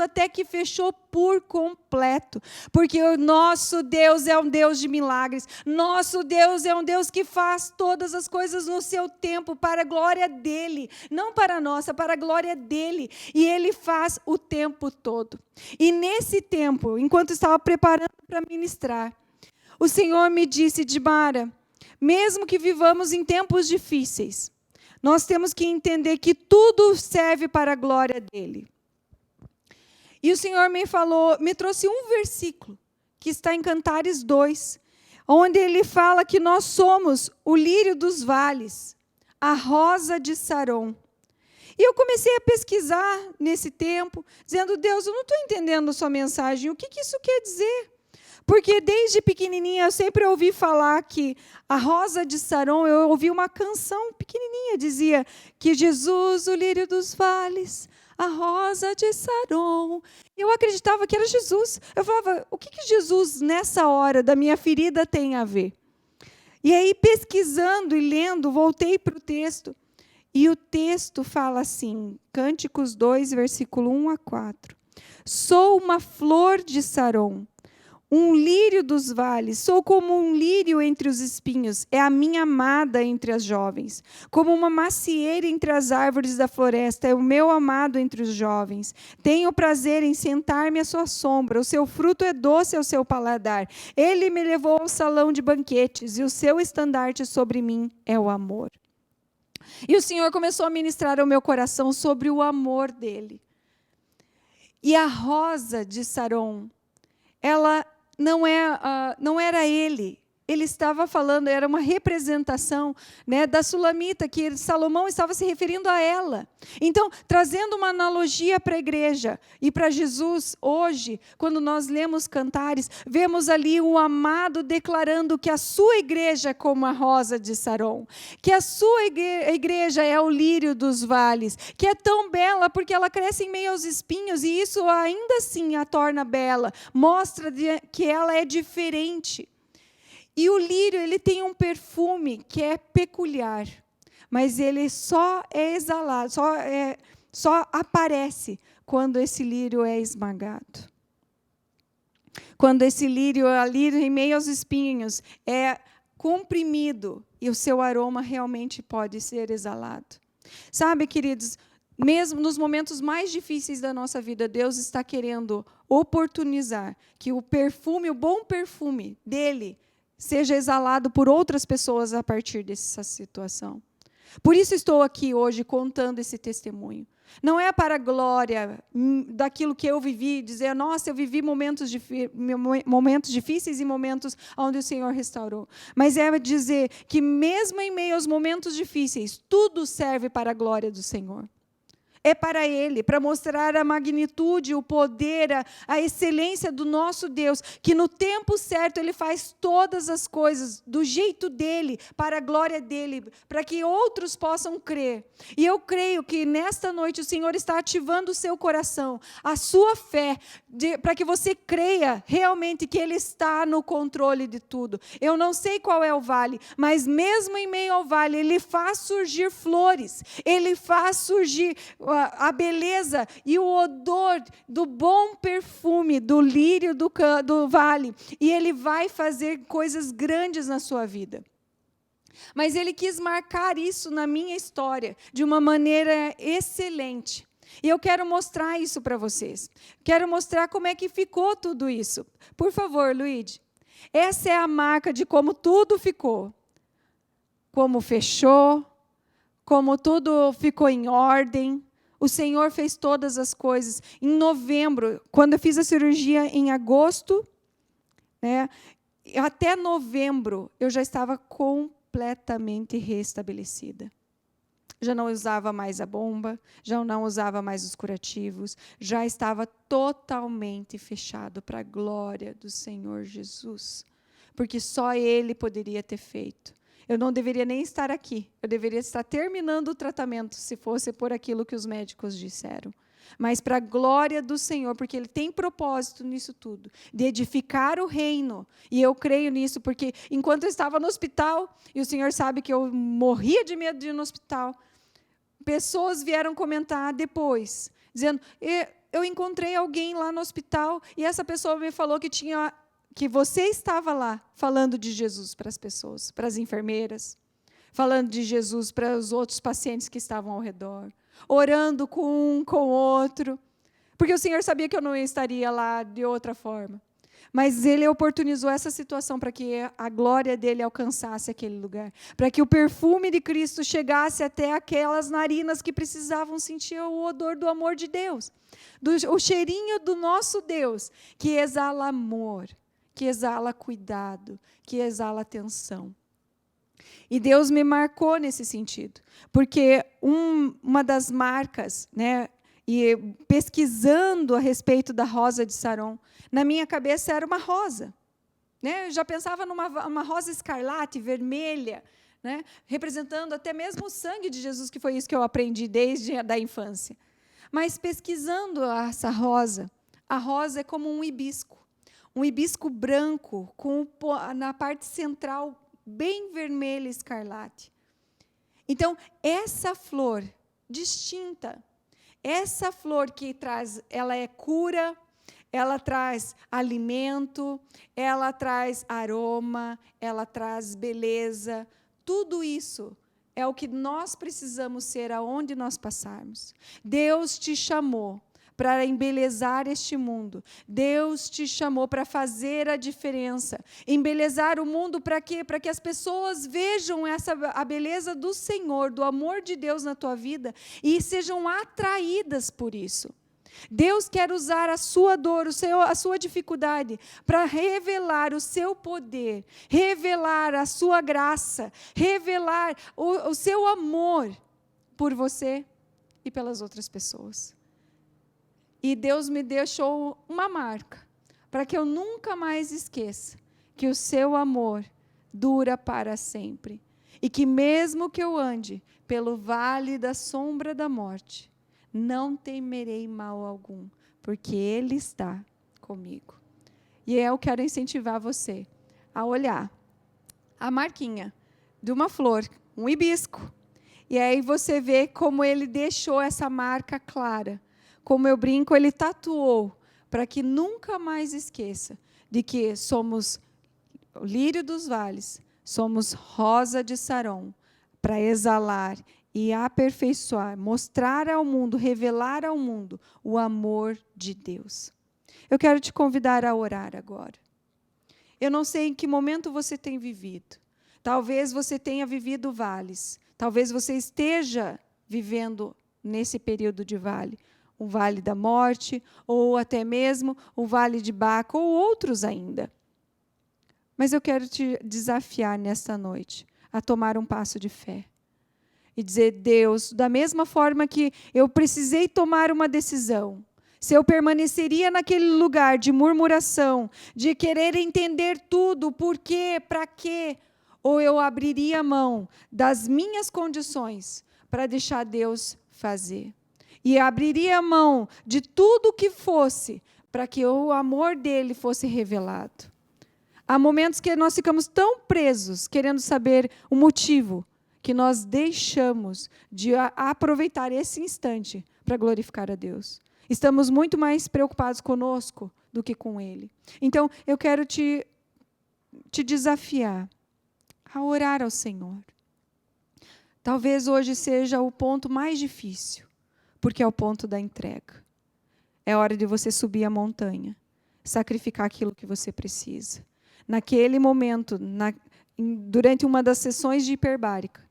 até que fechou por completo. Porque o nosso Deus é um Deus de milagres. Nosso Deus é um Deus que faz todas as coisas no seu tempo, para a glória dEle. Não para a nossa, para a glória dEle. E Ele faz o tempo todo. E nesse tempo, enquanto estava preparando para ministrar, o Senhor me disse, Dimara, mesmo que vivamos em tempos difíceis, nós temos que entender que tudo serve para a glória dEle. E o Senhor me trouxe um versículo, que está em Cantares 2, onde Ele fala que nós somos o lírio dos vales, a rosa de Saron. E eu comecei a pesquisar nesse tempo, dizendo, Deus, eu não estou entendendo a sua mensagem, o que isso quer dizer? Porque desde pequenininha eu sempre ouvi falar que a rosa de Saron, eu ouvi uma canção pequenininha, dizia que Jesus, o lírio dos vales, a rosa de Saron. Eu acreditava que era Jesus. Eu falava, o que Jesus nessa hora da minha ferida tem a ver? E aí pesquisando e lendo, voltei para o texto. E o texto fala assim, Cânticos 2, versículo 1 a 4. Sou uma flor de Saron, um lírio dos vales, sou como um lírio entre os espinhos, é a minha amada entre as jovens. Como uma macieira entre as árvores da floresta, é o meu amado entre os jovens. Tenho prazer em sentar-me à sua sombra, o seu fruto é doce ao seu paladar. Ele me levou ao salão de banquetes, e o seu estandarte sobre mim é o amor. E o Senhor começou a ministrar ao meu coração sobre o amor dele. E a rosa de Saron, ela não era ele. Ele estava falando, era uma representação, né, da Sulamita, que Salomão estava se referindo a ela. Então, trazendo uma analogia para a igreja e para Jesus, hoje, quando nós lemos Cantares, vemos ali o amado declarando que a sua igreja é como a rosa de Saron, que a sua igreja é o lírio dos vales, que é tão bela porque ela cresce em meio aos espinhos, e isso ainda assim a torna bela, mostra que ela é diferente. E o lírio, ele tem um perfume que é peculiar, mas ele só é exalado, só aparece quando esse lírio é esmagado. Quando esse lírio ali em meio aos espinhos é comprimido e o seu aroma realmente pode ser exalado. Sabe, queridos, mesmo nos momentos mais difíceis da nossa vida, Deus está querendo oportunizar que o perfume, o bom perfume dele, seja exalado por outras pessoas a partir dessa situação. Por isso estou aqui hoje contando esse testemunho. Não é para a glória daquilo que eu vivi, dizer, nossa, eu vivi momentos difíceis e momentos onde o Senhor restaurou. Mas é dizer que mesmo em meio aos momentos difíceis, tudo serve para a glória do Senhor. É para Ele, para mostrar a magnitude, o poder, a excelência do nosso Deus, que no tempo certo Ele faz todas as coisas do jeito dEle, para a glória dEle, para que outros possam crer. E eu creio que nesta noite o Senhor está ativando o seu coração, a sua fé, para que você creia realmente que Ele está no controle de tudo. Eu não sei qual é o vale, mas mesmo em meio ao vale, Ele faz surgir flores, Ele faz surgir a beleza e o odor do bom perfume do lírio do vale. E Ele vai fazer coisas grandes na sua vida. Mas Ele quis marcar isso na minha história de uma maneira excelente. E eu quero mostrar isso para vocês. Quero mostrar como é que ficou tudo isso. Por favor, Luíde. Essa é a marca de como tudo ficou. Como fechou, como tudo ficou em ordem. O Senhor fez todas as coisas. Em novembro, quando eu fiz a cirurgia em agosto, né, até novembro, eu já estava completamente restabelecida. Já não usava mais a bomba, já não usava mais os curativos, já estava totalmente fechado para a glória do Senhor Jesus. Porque só Ele poderia ter feito. Eu não deveria nem estar aqui. Eu deveria estar terminando o tratamento, se fosse por aquilo que os médicos disseram. Mas para a glória do Senhor, porque Ele tem propósito nisso tudo, de edificar o reino. E eu creio nisso, porque enquanto eu estava no hospital, e o Senhor sabe que eu morria de medo de ir no hospital, pessoas vieram comentar depois, dizendo, eu encontrei alguém lá no hospital, e essa pessoa me falou que você estava lá falando de Jesus para as pessoas, para as enfermeiras, falando de Jesus para os outros pacientes que estavam ao redor, orando com um, com o outro, porque o Senhor sabia que eu não estaria lá de outra forma. Mas Ele oportunizou essa situação para que a glória dEle alcançasse aquele lugar, para que o perfume de Cristo chegasse até aquelas narinas que precisavam sentir o odor do amor de Deus, o cheirinho do nosso Deus, que exala amor, que exala cuidado, que exala atenção. E Deus me marcou nesse sentido, porque uma das marcas, né, e pesquisando a respeito da rosa de Saron, na minha cabeça era uma rosa. Né? Eu já pensava numa rosa escarlate, vermelha, né, representando até mesmo o sangue de Jesus, que foi isso que eu aprendi desde a infância. Mas pesquisando essa rosa, a rosa é como um hibisco branco, na parte central bem vermelha escarlate. Então, essa flor distinta, essa flor que ela é cura, ela traz alimento, ela traz aroma, ela traz beleza, tudo isso é o que nós precisamos ser aonde nós passarmos. Deus te chamou para embelezar este mundo. Deus te chamou para fazer a diferença. Embelezar o mundo para quê? Para que as pessoas vejam a beleza do Senhor, do amor de Deus na tua vida e sejam atraídas por isso. Deus quer usar a sua dor, a sua dificuldade, para revelar o seu poder, revelar a sua graça, revelar o seu amor por você e pelas outras pessoas. E Deus me deixou uma marca, para que eu nunca mais esqueça que o seu amor dura para sempre. E que mesmo que eu ande pelo vale da sombra da morte, não temerei mal algum, porque Ele está comigo. E eu quero incentivar você a olhar a marquinha de uma flor, um hibisco. E aí você vê como Ele deixou essa marca clara. Como eu brinco, Ele tatuou, para que nunca mais esqueça de que somos o lírio dos vales, somos rosa de Saron, para exalar e aperfeiçoar, mostrar ao mundo, revelar ao mundo o amor de Deus. Eu quero te convidar a orar agora. Eu não sei em que momento você tem vivido. Talvez você tenha vivido vales. Talvez você esteja vivendo nesse período de vale. O vale da morte, ou até mesmo o vale de Baca, ou outros ainda. Mas eu quero te desafiar nesta noite a tomar um passo de fé. E dizer, Deus, da mesma forma que eu precisei tomar uma decisão, se eu permaneceria naquele lugar de murmuração, de querer entender tudo, por quê, para quê, ou eu abriria mão das minhas condições para deixar Deus fazer. E abriria mão de tudo que fosse para que o amor dele fosse revelado. Há momentos que nós ficamos tão presos, querendo saber o motivo, que nós deixamos de aproveitar esse instante para glorificar a Deus. Estamos muito mais preocupados conosco do que com Ele. Então, eu quero te desafiar a orar ao Senhor. Talvez hoje seja o ponto mais difícil, porque é o ponto da entrega. É hora de você subir a montanha, sacrificar aquilo que você precisa. Naquele momento, durante uma das sessões de hiperbárica,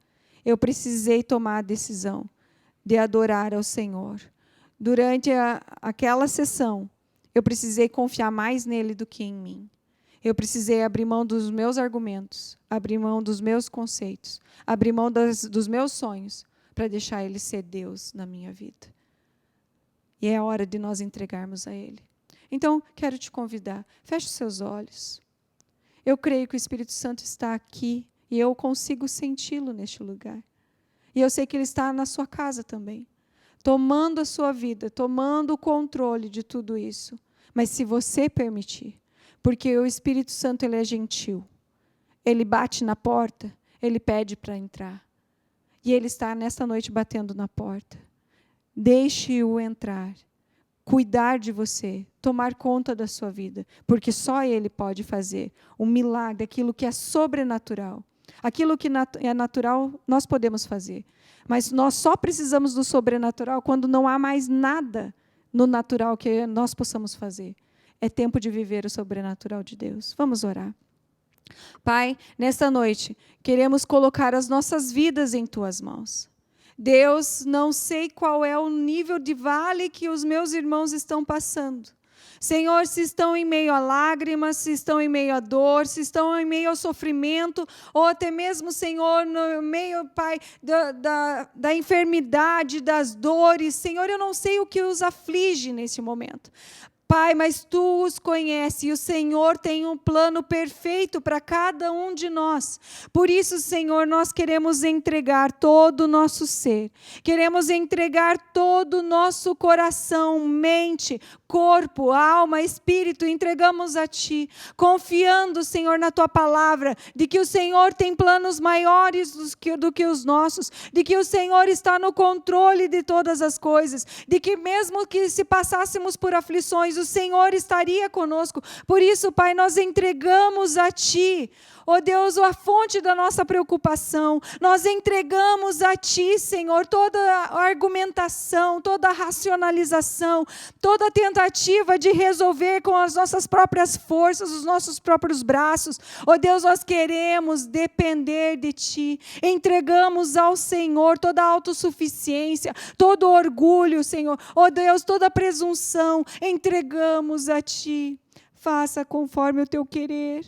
eu precisei tomar a decisão de adorar ao Senhor. Durante aquela sessão, eu precisei confiar mais nele do que em mim. Eu precisei abrir mão dos meus argumentos, abrir mão dos meus conceitos, abrir mão dos meus sonhos, para deixar ele ser Deus na minha vida. E é a hora de nós entregarmos a ele. Então, quero te convidar, feche os seus olhos. Eu creio que o Espírito Santo está aqui e eu consigo senti-lo neste lugar. E eu sei que ele está na sua casa também, tomando a sua vida, tomando o controle de tudo isso. Mas se você permitir, porque o Espírito Santo ele é gentil, ele bate na porta, ele pede para entrar. E ele está nesta noite batendo na porta. Deixe-o entrar, cuidar de você, tomar conta da sua vida, porque só ele pode fazer um milagre, aquilo que é sobrenatural. Aquilo que é natural, nós podemos fazer. Mas nós só precisamos do sobrenatural quando não há mais nada no natural que nós possamos fazer. É tempo de viver o sobrenatural de Deus. Vamos orar. Pai, nesta noite, queremos colocar as nossas vidas em Tuas mãos. Deus, não sei qual é o nível de vale que os meus irmãos estão passando. Senhor, se estão em meio a lágrimas, se estão em meio a dor, se estão em meio ao sofrimento, ou até mesmo, Senhor, no meio, Pai, da enfermidade, das dores. Senhor, eu não sei o que os aflige nesse momento. Pai, mas Tu os conheces e o Senhor tem um plano perfeito para cada um de nós. Por isso, Senhor, nós queremos entregar todo o nosso ser. Queremos entregar todo o nosso coração, mente, corpo, alma, espírito, entregamos a Ti, confiando, Senhor, na Tua palavra, de que o Senhor tem planos maiores do que os nossos, de que o Senhor está no controle de todas as coisas, de que mesmo que se passássemos por aflições, o Senhor estaria conosco. Por isso, Pai, nós entregamos a Ti, ó Deus, a fonte da nossa preocupação. Nós entregamos a Ti, Senhor, toda a argumentação, toda a racionalização, toda a tentativa de resolver com as nossas próprias forças, os nossos próprios braços. Ó Deus, nós queremos depender de Ti. Entregamos ao Senhor toda a autossuficiência, todo o orgulho, Senhor. Ó Deus, toda a presunção, entregamos a Ti. Faça conforme o Teu querer.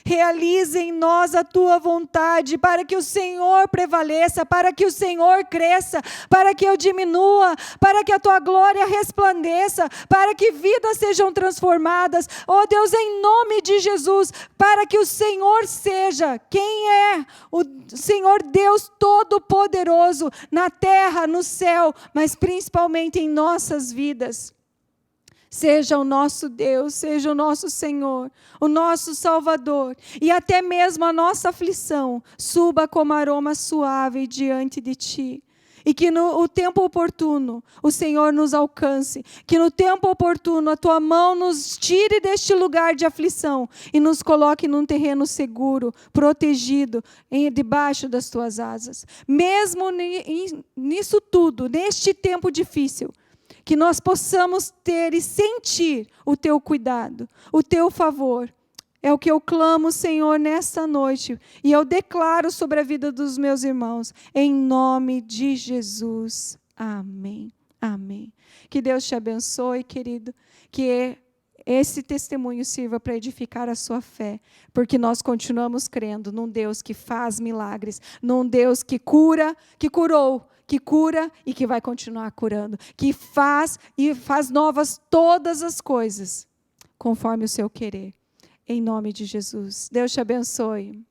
Realize em nós a Tua vontade, para que o Senhor prevaleça, para que o Senhor cresça, para que eu diminua, para que a Tua glória resplandeça, para que vidas sejam transformadas. Oh Deus, em nome de Jesus, para que o Senhor seja quem é o Senhor Deus Todo-Poderoso, na terra, no céu, mas principalmente em nossas vidas. Seja o nosso Deus, seja o nosso Senhor, o nosso Salvador, e até mesmo a nossa aflição suba como aroma suave diante de Ti. E que no tempo oportuno o Senhor nos alcance, que no tempo oportuno a Tua mão nos tire deste lugar de aflição e nos coloque num terreno seguro, protegido, debaixo das Tuas asas. Mesmo nisso tudo, neste tempo difícil, que nós possamos ter e sentir o Teu cuidado, o Teu favor. É o que eu clamo, Senhor, nesta noite. E eu declaro sobre a vida dos meus irmãos, em nome de Jesus. Amém. Amém. Que Deus te abençoe, querido. Que esse testemunho sirva para edificar a sua fé, porque nós continuamos crendo num Deus que faz milagres, num Deus que cura, que curou, que cura e que vai continuar curando, que faz e faz novas todas as coisas, conforme o seu querer. Em nome de Jesus. Deus te abençoe.